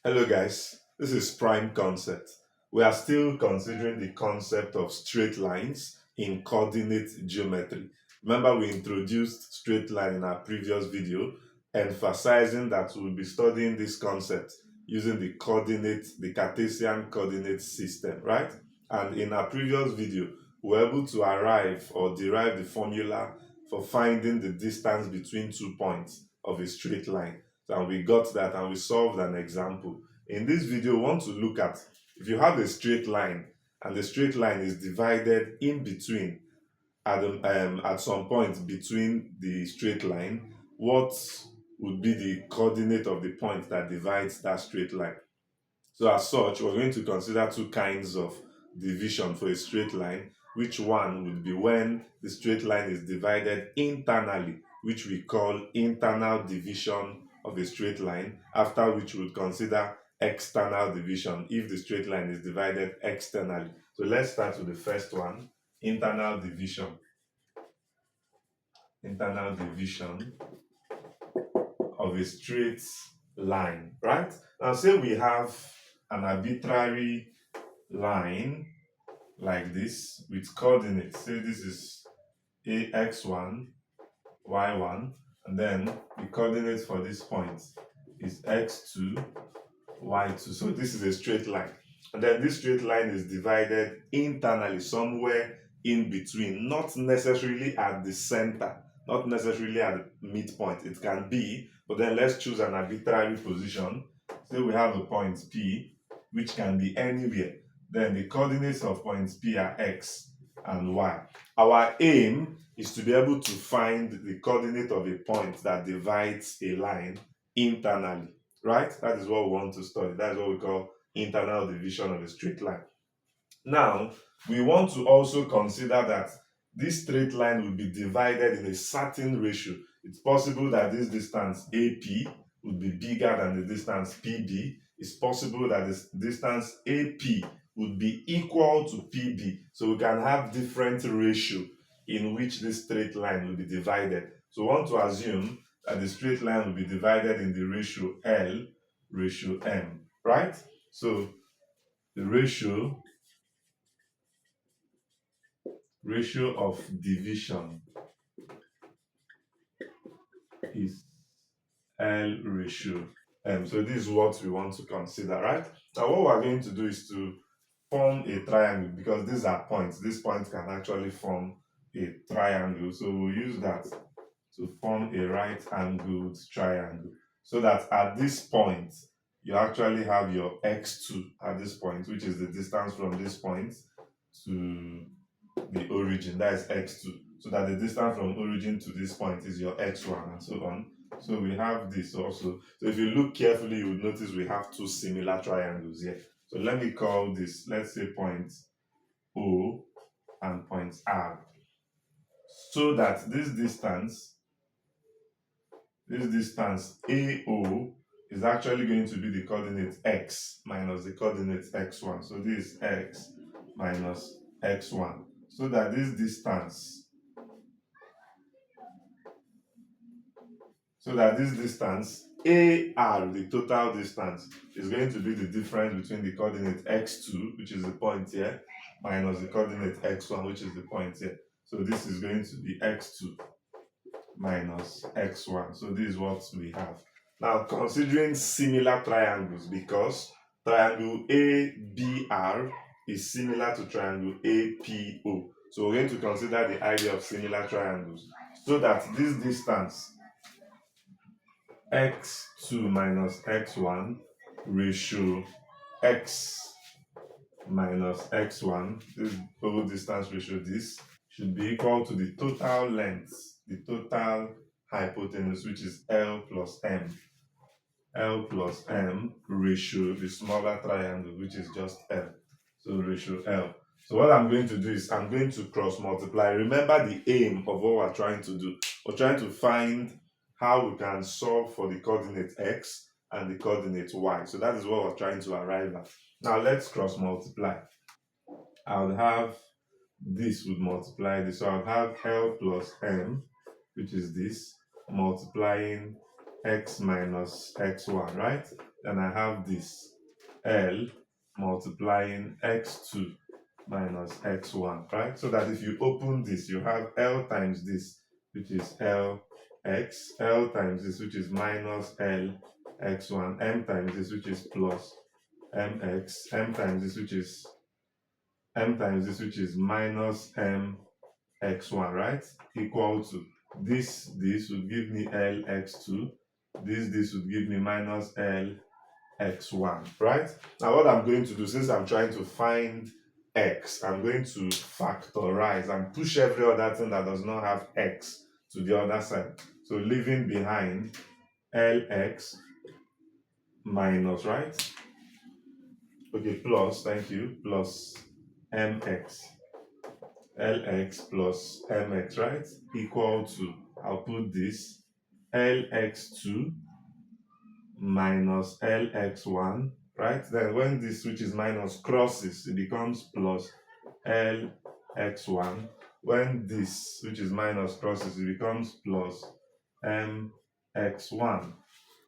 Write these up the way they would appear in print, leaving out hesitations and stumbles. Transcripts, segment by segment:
Hello guys, this is Prime Concept. We are still considering the concept of straight lines in coordinate geometry. Remember we introduced straight line in our previous video, emphasizing that we'll be studying this concept using the Cartesian coordinate system, right? And in our previous video, we were able to arrive or derive the formula for finding the distance between 2 points of a straight line. And we got that and we solved an example. In this video, we want to look at if you have a straight line and the straight line is divided in between at some point between the straight line, what would be the coordinate of the point that divides that straight line? So as such, we're going to consider two kinds of division for a straight line. Which one would be when the straight line is divided internally, which we call internal division of a straight line, after which we would consider external division if the straight line is divided externally. So let's start with the first one, internal division. Internal division of a straight line, right? Now say we have an arbitrary line like this with coordinates. Say this is ax1, y1, and then the coordinates for this point is x2, y2. So this is a straight line. And then this straight line is divided internally, somewhere in between, not necessarily at the center, not necessarily at the midpoint. It can be, but then let's choose an arbitrary position. Say we have a point P, which can be anywhere. Then the coordinates of points P are x and y. Our aim is to be able to find the coordinate of a point that divides a line internally, right? That is what we want to study. That is what we call internal division of a straight line. Now, we want to also consider that this straight line will be divided in a certain ratio. It's possible that this distance AP would be bigger than the distance PB. It's possible that this distance AP would be equal to PB. So we can have different ratio in which this straight line will be divided. So we want to assume that the straight line will be divided in the ratio L, ratio M, right? So the ratio of division is L ratio M. So this is what we want to consider, right? Now what we're going to do is to form a triangle, because these are points. This point can actually form a triangle. So we'll use that to form a right-angled triangle, so that at this point, you actually have your x2 at this point, which is the distance from this point to the origin, that is x2. So that the distance from origin to this point is your x1 and so on. So we have this also. So if you look carefully, you will notice we have two similar triangles here. So let me call this, let's say point O and point R. So that this distance AO is actually going to be the coordinate x minus the coordinate x1. So this is x minus x1. So that this distance AR, the total distance, is going to be the difference between the coordinate x2, which is the point here, minus the coordinate x1, which is the point here. So this is going to be x2 minus x1. So this is what we have. Now considering similar triangles, because triangle ABR is similar to triangle APO. So we're going to consider the idea of similar triangles, so that this distance x2 minus x1 ratio x minus x1, this whole distance ratio, this should be equal to the total length, the total hypotenuse, which is L plus M. L plus M ratio the smaller triangle, which is just L. So ratio L. So what I'm going to do is I'm going to cross multiply. Remember the aim of what we're trying to do. We're trying to find how we can solve for the coordinate x and the coordinate y. So that is what we're trying to arrive at. Now let's cross multiply. I'll have this would multiply this. So I'll have L plus M, which is this, multiplying x minus x1, right? Then I have this L multiplying x2 minus x1, right? So that if you open this, you have L times this, which is Lx, L times this, which is minus L x1, m times this, which is plus mx, m times this, which is minus m x1, right? Equal to this would give me Lx2, this would give me minus Lx1, right? Now what I'm going to do, since I'm trying to find x, I'm going to factorize and push every other thing that does not have x to the other side. So leaving behind Lx minus, right? Okay, plus, thank you, plus mx. Lx plus mx, right? Equal to, I'll put this, Lx2 minus Lx1, right? Then when this, which is minus, crosses, it becomes plus Lx1. When this, which is minus, crosses, it becomes plus mx1,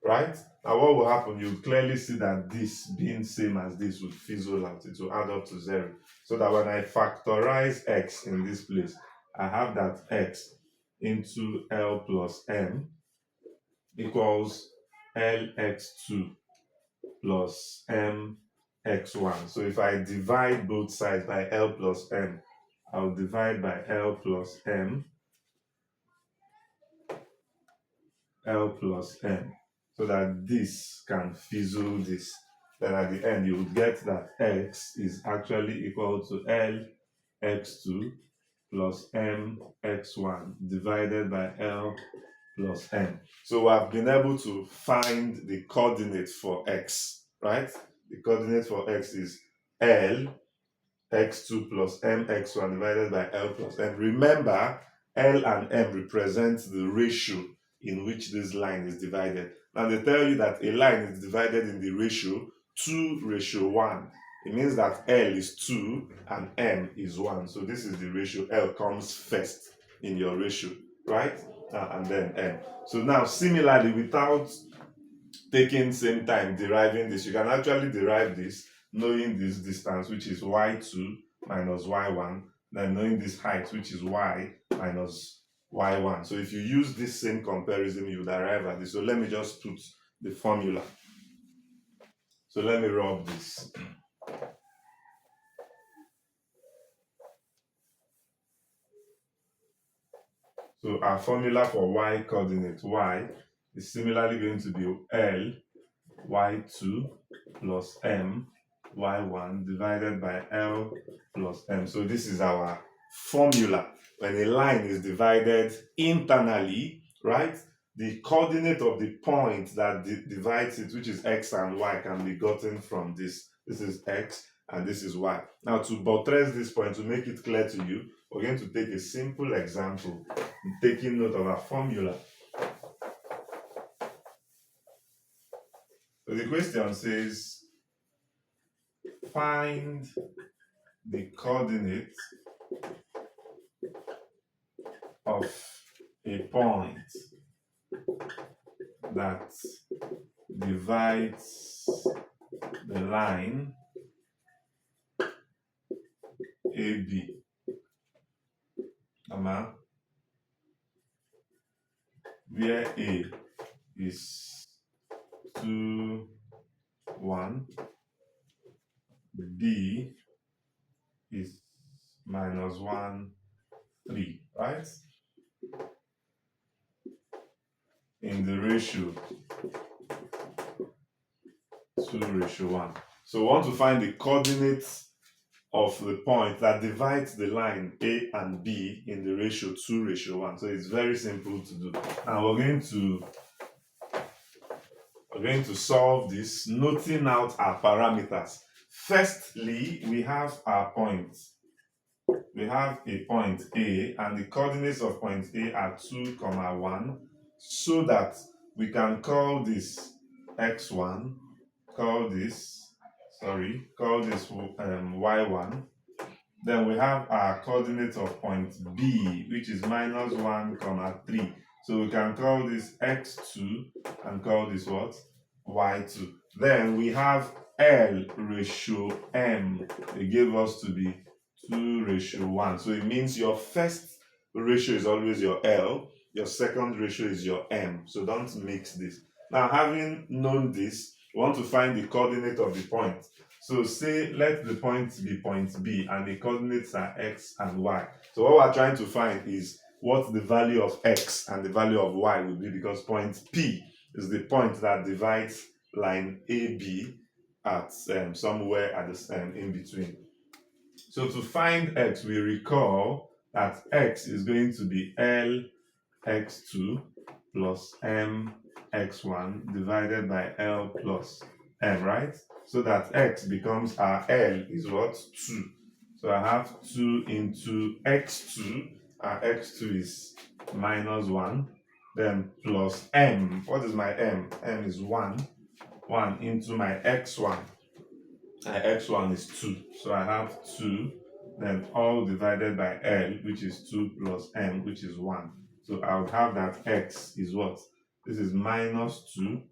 right? Now what will happen? You'll clearly see that this being same as this would fizzle out. It will add up to 0. So that when I factorize x in this place, I have that x into L plus m equals Lx2 plus mx1. So if I divide both sides by L plus m, I'll divide by L plus m, L plus m, so that this can fizzle this. Then at the end, you will get that x is actually equal to Lx2 plus mx1 divided by L plus m. So we have been able to find the coordinate for x, right? The coordinate for x is L x2 plus mx1 divided by L plus m. Remember, L and m represent the ratio in which this line is divided. Now they tell you that a line is divided in the ratio 2:1. It means that L is 2 and m is 1. So this is the ratio. L comes first in your ratio, right? And then m. So now similarly, without taking same time deriving this, you can actually derive this knowing this distance, which is y2 minus y1, then knowing this height, which is y minus y1. So if you use this same comparison, you derive at this. So let me just put the formula. So let me rub this. So our formula for y coordinate, y, is similarly going to be L y2 plus m y1 divided by L plus m. So this is our formula. When a line is divided internally, right, the coordinate of the point that divides it, which is x and y, can be gotten from this. This is x and this is y. Now to buttress this point, to make it clear to you, we're going to take a simple example, taking note of our formula. So the question says, find the coordinate of a point that divides the line AB, where A is 2, 1, B is minus 1, 3, right? In the ratio 2:1. So we want to find the coordinates of the point that divides the line A and B in the ratio 2:1. So it's very simple to do. Now we're going to solve this, noting out our parameters. Firstly, we have our point. We have a point A, and the coordinates of point A are 2, 1, so that we can call this x1, call this y1. Then we have our coordinate of point B, which is minus 1, 3. So we can call this x2 and call this what? y2. Then we have L ratio M. They gave us to be 2:1. So it means your first ratio is always your L, your second ratio is your M. So don't mix this. Now, having known this, we want to find the coordinate of the point. So say let the point be point B and the coordinates are x and y. So what we're trying to find is what the value of x and the value of y will be, because point P is the point that divides line AB at somewhere at the in between. So to find x, we recall that x is going to be L x2 plus m x1 divided by L plus m, right? So that x becomes our L is what? 2. So I have 2 into x2. Our x2 is -1. Then plus m. What is my m? M is 1. 1 into my x1. My x1 is 2. So I have 2. Then all divided by L, which is 2 plus m, which is 1. So I would have that x is what? This is -2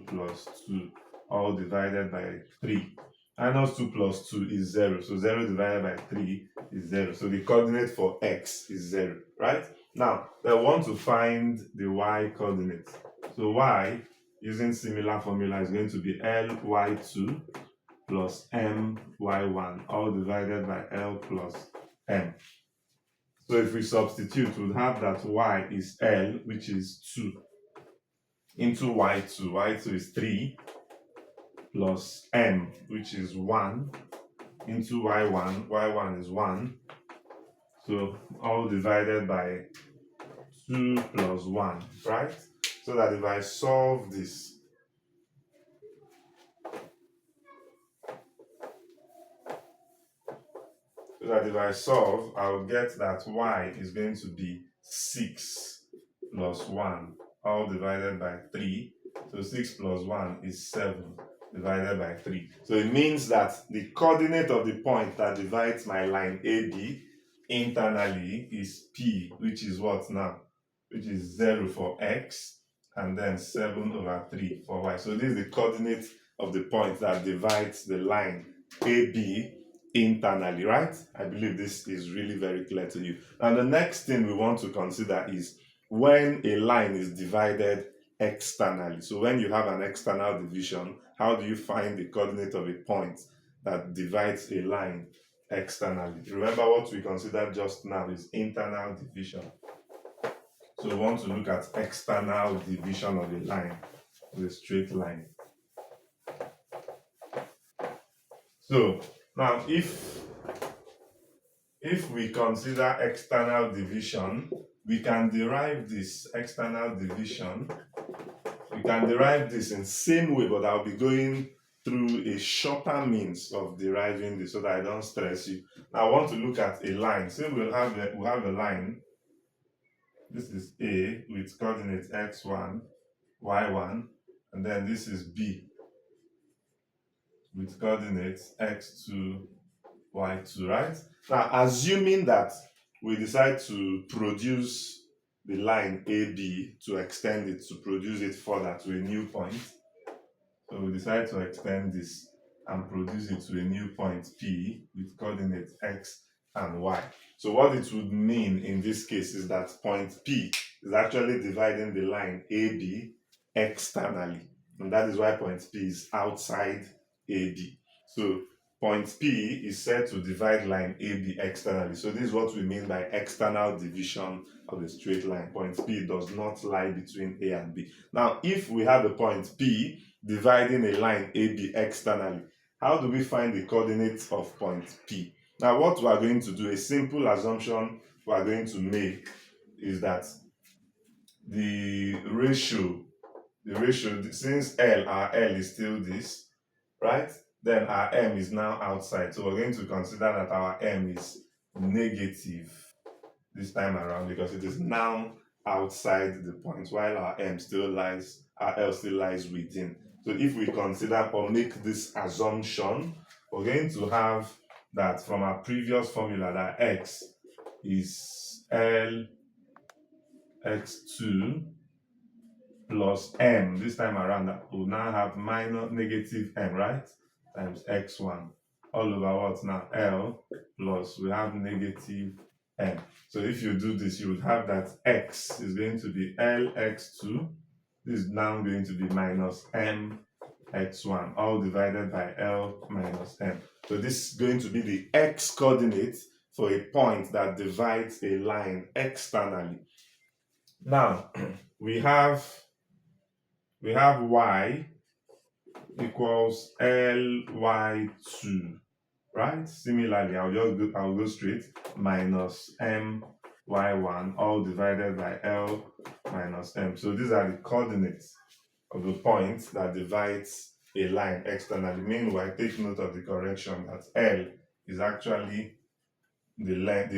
plus 2, all divided by 3. -2 plus 2 is 0. So 0 divided by 3 is 0. So the coordinate for x is 0, right? Now, they want to find the y coordinate. So y, using similar formula, is going to be ly2 plus my1, all divided by L plus m. So if we substitute, we'll have that y is L, which is 2, into y2. y2 is 3 plus m, which is 1, into y1. y1 is 1. So all divided by 2 plus 1, right? So that if I solve this, I'll get that y is going to be 6 plus 1, all divided by 3. So 6 plus 1 is 7 divided by 3. So it means that the coordinate of the point that divides my line AB internally is P, which is what now? Which is 0 for x, and then 7/3 for y. So this is the coordinate of the point that divides the line AB internally, right? I believe this is really very clear to you. Now, the next thing we want to consider is when a line is divided externally. So when you have an external division, how do you find the coordinate of a point that divides a line externally? Remember what we considered just now is internal division. So we want to look at external division of a line, of a straight line. So now if we consider external division, we can derive this external division. We can derive this in same way, but I'll be going through a shorter means of deriving this so that I don't stress you. Now I want to look at a line. Say we'll have a line. This is A with coordinates x1, y1, and then this is B with coordinates x2, y2, right? Now, assuming that we decide to produce the line AB, to extend it, to produce it further to a new point. So we decide to extend this and produce it to a new point P with coordinates x and y. So what it would mean in this case is that point P is actually dividing the line AB externally. And that is why point P is outside AB. So point P is said to divide line AB externally. So this is what we mean by external division of a straight line. Point P does not lie between A and B. Now, if we have a point P dividing a line AB externally, how do we find the coordinates of point P? Now, what we are going to do, a simple assumption we are going to make is that the ratio, since our L is still this, right? Then our M is now outside. So we're going to consider that our M is negative this time around because it is now outside the point, while our L still lies within. So if we consider or make this assumption, we're going to have that from our previous formula that x is L x2 plus m. This time around, that will now have minus negative m, right? Times x1 all over what now? L plus we have negative m. So if you do this, you would have that x is going to be lx2. This is now going to be minus m x1 all divided by L minus m. So this is going to be the x coordinate for a point that divides a line externally. Now we have y equals ly2, right? Similarly, I'll go straight, minus my1 all divided by L minus m. So these are the coordinates of the point that divides a line externally. Meanwhile, take note of the correction that L is actually the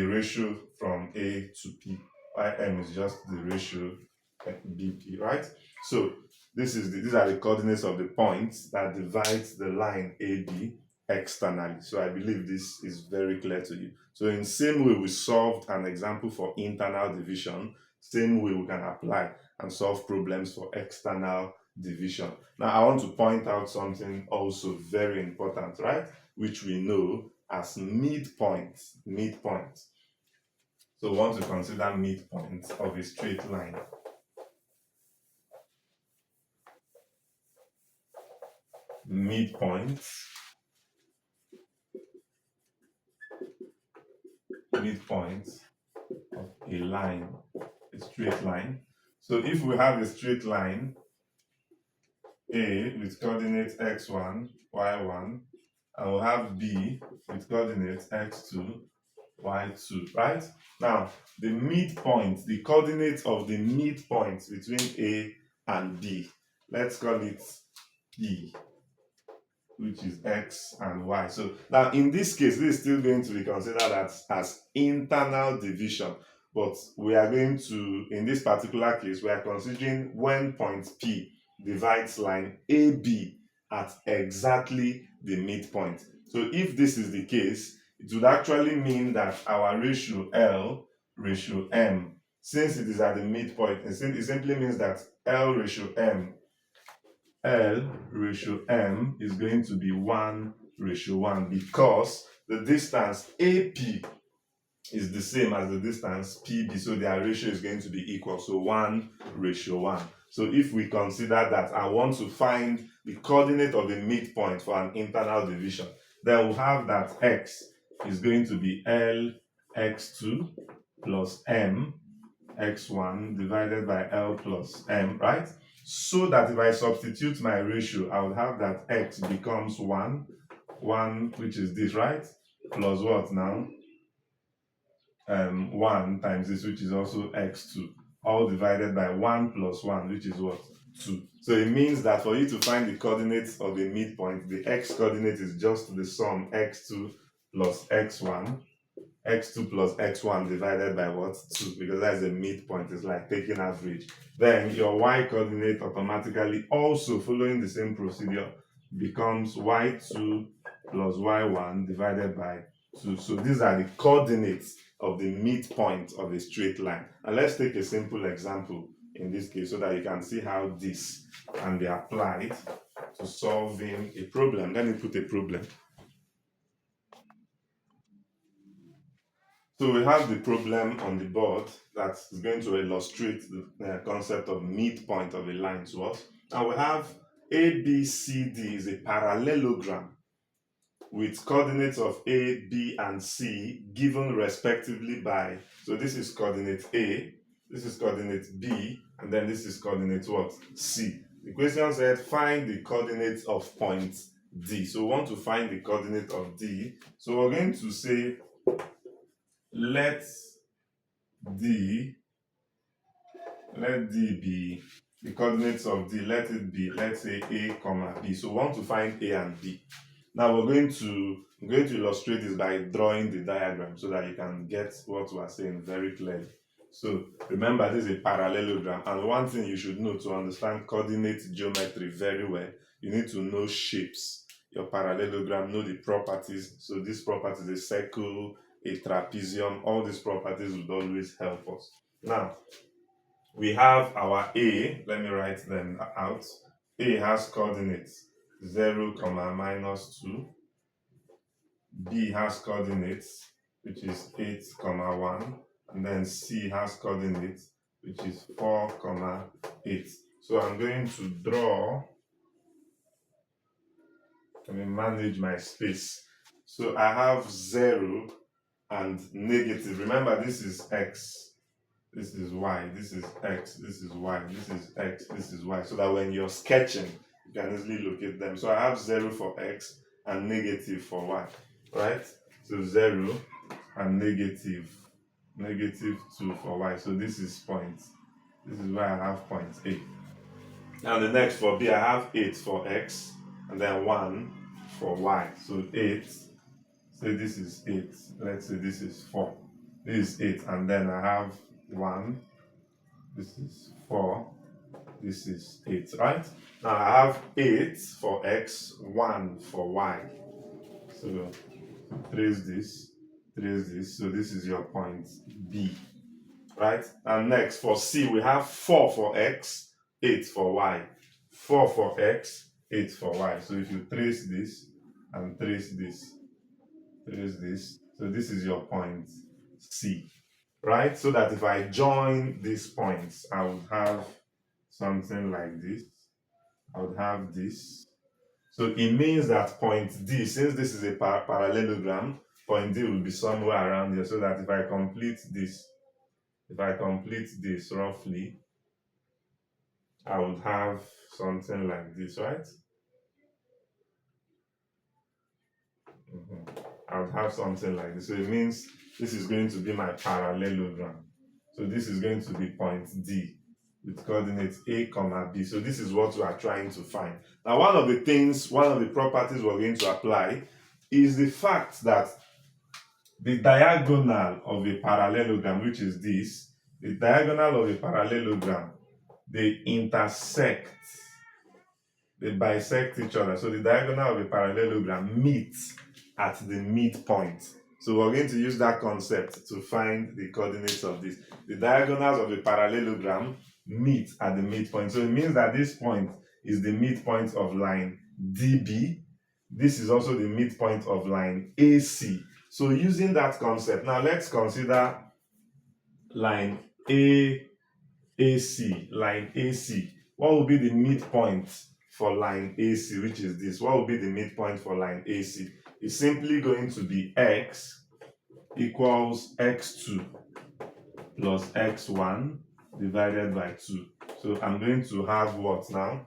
ratio from A to P, while M is just the ratio BP, right? So these are the coordinates of the points that divides the line AB externally. So I believe this is very clear to you. So in the same way we solved an example for internal division, same way we can apply and solve problems for external division. Now I want to point out something also very important, right? Which we know as midpoint. Midpoint. So we want to consider midpoint of a straight line. Midpoint of a line, a straight line. So if we have a straight line A with coordinates x1, y1, and we'll have B with coordinates x2, y2, right? Now, the midpoint, the coordinates of the midpoint between A and B, let's call it P, which is x and y. So now in this case, this is still going to be considered as internal division, but we are going to, in this particular case, we are considering when point P divides line AB at exactly the midpoint. So if this is the case, it would actually mean that our ratio L ratio M, since it is at the midpoint, it simply means that L ratio M is going to be 1:1 because the distance AP is the same as the distance PB, so their ratio is going to be equal, so 1:1. So if we consider that I want to find the coordinate of the midpoint for an internal division, then we'll have that x is going to be lx2 plus m x1 divided by L plus m, right? So that if I substitute my ratio, I would have that x becomes 1, which is this, right? Plus what now? 1 times this, which is also x2, all divided by 1 plus 1, which is what? 2. So it means that for you to find the coordinates of the midpoint, the x coordinate is just the sum x2 plus x1, x2 plus x1 divided by what? 2, because that's the midpoint. It's like taking average. Then your y coordinate automatically, also following the same procedure, becomes y2 plus y1 divided by 2. So these are the coordinates of the midpoint of a straight line. And let's take a simple example in this case so that you can see how this can be applied to solving a problem. Let me put a problem. So we have the problem on the board that is going to illustrate the concept of midpoint of a line to us. And we have ABCD is a parallelogram with coordinates of A, B, and C given respectively by, so this is coordinate A, this is coordinate B, and then this is coordinate what? C. The question said find the coordinates of point D. So we want to find the coordinate of D. So we're going to say let D be the coordinates of D, let it be, let's say A comma B. So we want to find A and B. Now I'm going to illustrate this by drawing the diagram so that you can get what we are saying very clearly. So remember, this is a parallelogram, and one thing you should know to understand coordinate geometry very well, you need to know shapes. Your parallelogram, know the properties. So this property is a circle, a trapezium, all these properties would always help us. Now, we have our A. Let me write them out. A has coordinates 0, minus 2. B has coordinates, which is 8, 1. And then C has coordinates, which is 4, 8. So I'm going to draw, let me manage my space. So I have 0 and negative. Remember, this is X, this is Y, this is X, this is Y, this is X, this is Y. So that when you're sketching, you can easily locate them. So I have 0 for X and negative for Y, right? So 0 and negative 2 for Y. So this is point. This is where I have point A. Now the next for B, I have 8 for X and then 1 for Y. So 8, say this is 8. Let's say this is 4. This is 8, and then I have 1. This is 4. This is 8, right? Now I have 8 for X, 1 for Y. So trace this. So this is your point B, right? And next for C, we have 4 for X, 8 for Y. 4 for X, 8 for Y. So if you trace this and trace this, so this is your point C, right? So that if I join these points, I would have something like this. I would have this. So it means that point D, since this is a parallelogram, point D will be somewhere around here, so that if I complete this roughly, I would have something like this, right? I would have something like this. So it means this is going to be my parallelogram. So this is going to be point D with coordinates A, B. So this is what we are trying to find. Now, one of the properties we're going to apply is the fact that the diagonal of a parallelogram, which is this, the diagonal of a parallelogram, they intersect, they bisect each other. So the diagonal of a parallelogram meets at the midpoint. So we're going to use that concept to find the coordinates of this. The diagonals of a parallelogram meet at the midpoint. So it means that this point is the midpoint of line DB. This is also the midpoint of line AC. So using that concept, now let's consider line AC. Line AC. What will be the midpoint for line AC, which is this? What will be the midpoint for line AC? It's simply going to be X equals X2 plus X1 divided by 2. So I'm going to have what now?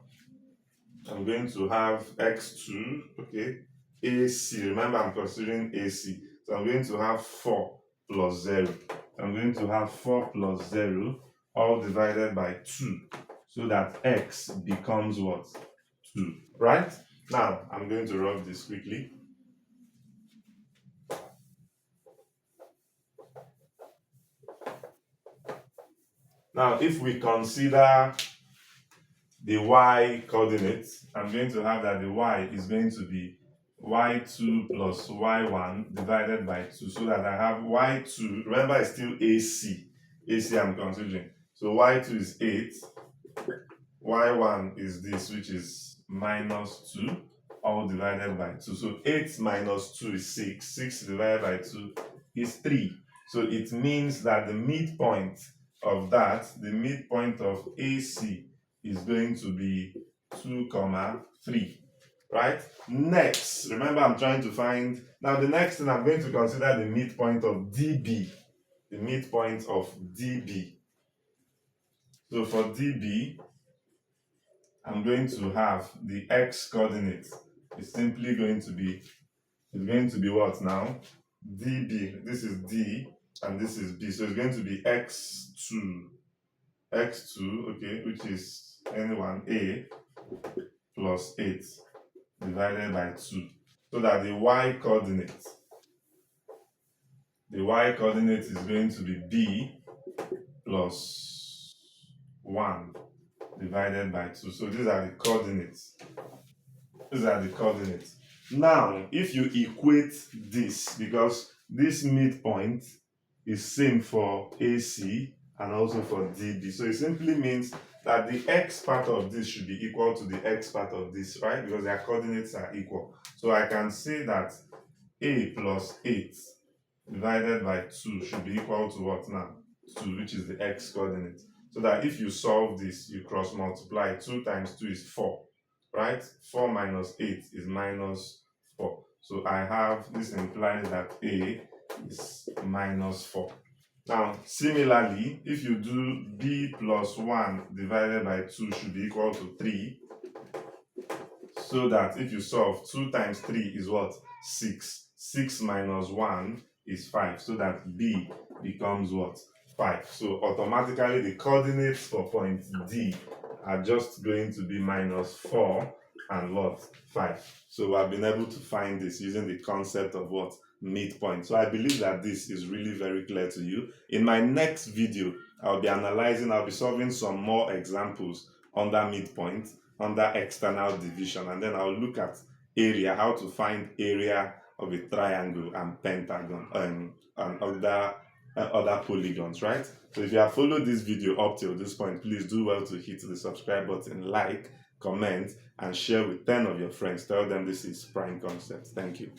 I'm going to have X2, okay, AC. Remember, I'm considering AC. So I'm going to have 4 plus 0. I'm going to have 4 plus 0 all divided by 2. So that X becomes what? 2, right? Now, I'm going to rub this quickly. Now, if we consider the y coordinates, I'm going to have that the y is going to be y2 plus y1 divided by 2, so that I have y2, remember it's still AC. AC I'm considering. So y2 is 8, y1 is this, which is minus 2, all divided by 2. So 8 minus 2 is 6. 6 divided by 2 is 3. So it means that the midpoint of that, the midpoint of AC is going to be 2, 3, right? Next, remember I'm trying to find, now the next thing I'm going to consider the midpoint of DB, the midpoint of DB. So for DB, I'm going to have the x coordinate is simply going to be, what now? DB, this is D and this is B, so it's going to be x2, okay, which is anyone A plus 8 divided by 2, so that the y coordinate is going to be B plus 1 divided by 2. So these are the coordinates. Now, if you equate this, because this midpoint is same for AC and also for DB. So it simply means that the x part of this should be equal to the x part of this, right? Because their coordinates are equal. So I can say that a plus 8 divided by 2 should be equal to what now? 2, which is the x coordinate. So that if you solve this, you cross multiply. 2 times 2 is 4, right? 4 minus 8 is minus 4. So I have, this implies that a is minus 4. Now, similarly, if you do b plus 1 divided by 2 should be equal to 3, so that if you solve, 2 times 3 is what? 6. 6 minus 1 is 5, so that b becomes what? 5. So automatically the coordinates for point D are just going to be minus 4 and what? 5. So I've been able to find this using the concept of what? Midpoint. So I believe that this is really very clear to you. In my next video, I'll be solving some more examples under midpoint, under external division, and then I'll look at area, how to find area of a triangle and pentagon and other polygons, right? So if you have followed this video up till this point, please do well to hit the subscribe button, like, comment, and share with 10 of your friends. Tell them this is Prime Concept. Thank you.